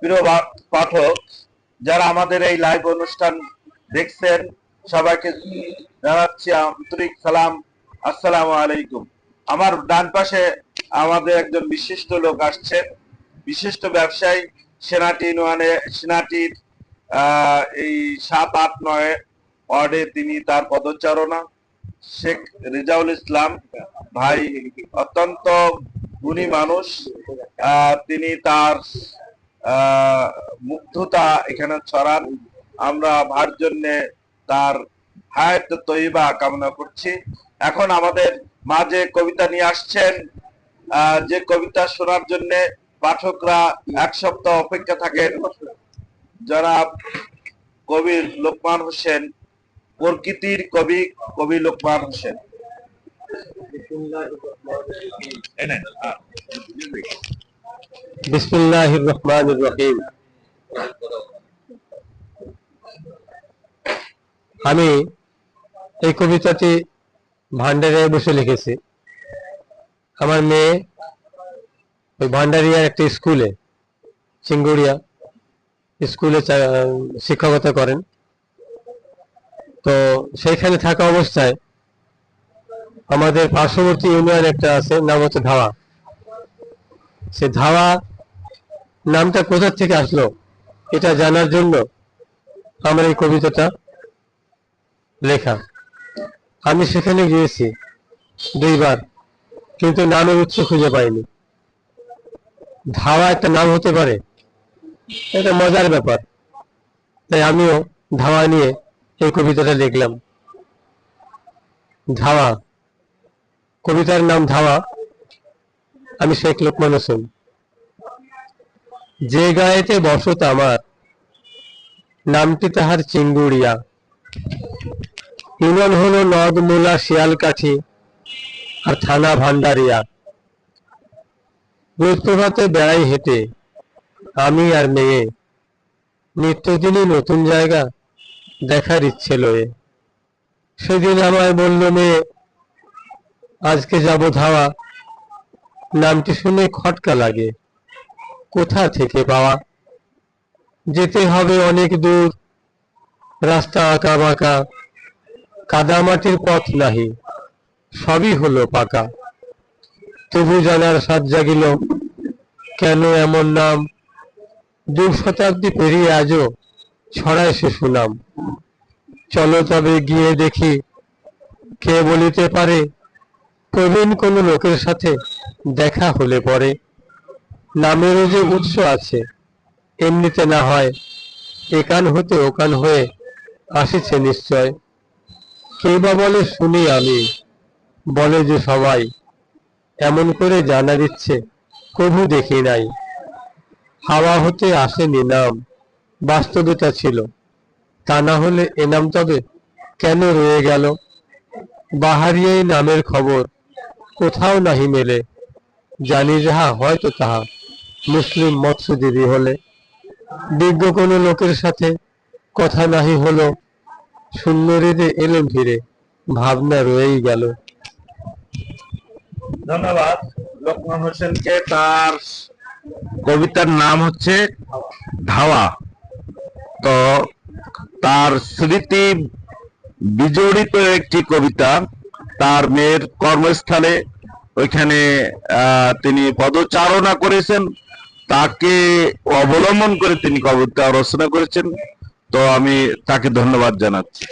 প্রিয় পাঠক, যারা আমাদের এই লাইভ অনুষ্ঠান দেখছেন, সবাইকে জানাচ্ছি আন্তরিক সালাম, আসসালামু আলাইকুম। আমার ডান পাশে আমাদের একজন বিশিষ্ট লোক আসছেন, বিশিষ্ট ব্যবসায়ী, সেনাটির এই 7, 8, 9 ওয়ার্ডে তিনি তার পদচারণা। শেখ রেজাউল ইসলাম ভাই অত্যন্ত গুণী মানুষ। তিনি তার মুগ্ধতা এখানে ছড়ান। আমরা ভার জন্য তার হায়াত তৈবা কামনা করছি। এখন আমাদের মাঝে কবিতা নিয়ে আসছেন, যে কবিতা শোনার জন্য পাঠকরা 1 সপ্তাহ অপেক্ষা থাকেন। জনাব কবি লোকমান হোসেন, প্রকৃতির কবি লোকমান হোসেন। বিসমিল্লাহির রহমানির রহিম। আমি এই কবিতাটি ভান্ডারিয়ায় বসে লিখেছি। আমার মেয়ে ওই ভান্ডারিয়ার একটা স্কুলে, চিঙ্গুড়িয়া স্কুলে শিক্ষকতা করেন। তো সেইখানে থাকা অবস্থায় আমাদের পার্শ্ববর্তী ইউনিয়ন একটা আছে, নাম হচ্ছে ধাওয়া। সে ধাওয়া নামটা কোথা থেকে আসলো এটা জানার জন্য আমার এই কবিতাটা লেখা। আমি সেখানে গিয়েছি 2 বার, কিন্তু নামের উৎস খুঁজে পাইনি। ধাওয়া একটা নাম হতে পারে, এটা মজার ব্যাপার। তাই আমিও ধাওয়া নিয়ে এই কবিতাটা লিখলাম। ধাওয়া, কবিতার নাম ধাওয়া। আমি শেখ লোকমান হোসেন। যে গায়েতে বসত আমার, নামটি তাহার চিঙ্গুড়িয়া। ইউনিয়ন হলো নদমুলা, শিয়ালকাঠি আর থানা ভান্ডারিয়া। রোজ প্রভাতে বেড়াই হেঁটে আমি আর মেয়ে, নিত্যদিনই নতুন জায়গা দেখার ইচ্ছে লয়ে। সেদিন আমায় বলল মেয়ে, আজকে যাব ধাওয়া। নামটি শুনে খটকা লাগে, কোথা থেকে পাওয়া। যেতে হবে অনেক দূর, রাস্তা আঁকা বাঁকা, কাদামাটির পথ নাহি, সবই হলো পাকা। তবু জানার সাধ জাগিল, কেন এমন নাম। 2 শতাব্দী পেরিয়ে আজও ছড়ায় সে সুনাম। চলো তবে গিয়ে দেখি, কে বলিতে পারে প্রবীণ কোন লোকের সাথে দেখা হলে পরে। নামেরও যে উৎস আছে, এমনিতে না হয়, একান হতে ওকান হয়ে আসিছে নিশ্চয়। কে বা বলে শুনি আমি, বলে যে সবাই, এমন করে জানার ইচ্ছে কভু দেখি নাই। হাওয়া হতে আসেনি নাম, বাস্তবিকতা ছিল। তা না হলে এ নাম তবে কেন রয়ে গেল। বাহারিয়াই নামের খবর কোথাও নাহি মেলে, জানি যাহা হয়তো তাহা মুসলিম মৎস্যজীবী হলে। বিজ্ঞ কোনো লোকের সাথে কথা নাহি হলো, শূন্য হৃদে এলেম ফিরে, ভাবনা রয়েই গেল। ধন্যবাদ লোকমান হোসেনকে। তার কবিতার নাম হচ্ছে ধাওয়া। তো তার স্মৃতি বিজড়িত একটি কবিতা। তার মেয়ের কর্মস্থলে ওইখানে তিনি পদচারণা করেছেন, তাকে অবলম্বন করে তিনি কবিতা রচনা করেছেন। তো আমি তাকে ধন্যবাদ জানাচ্ছি।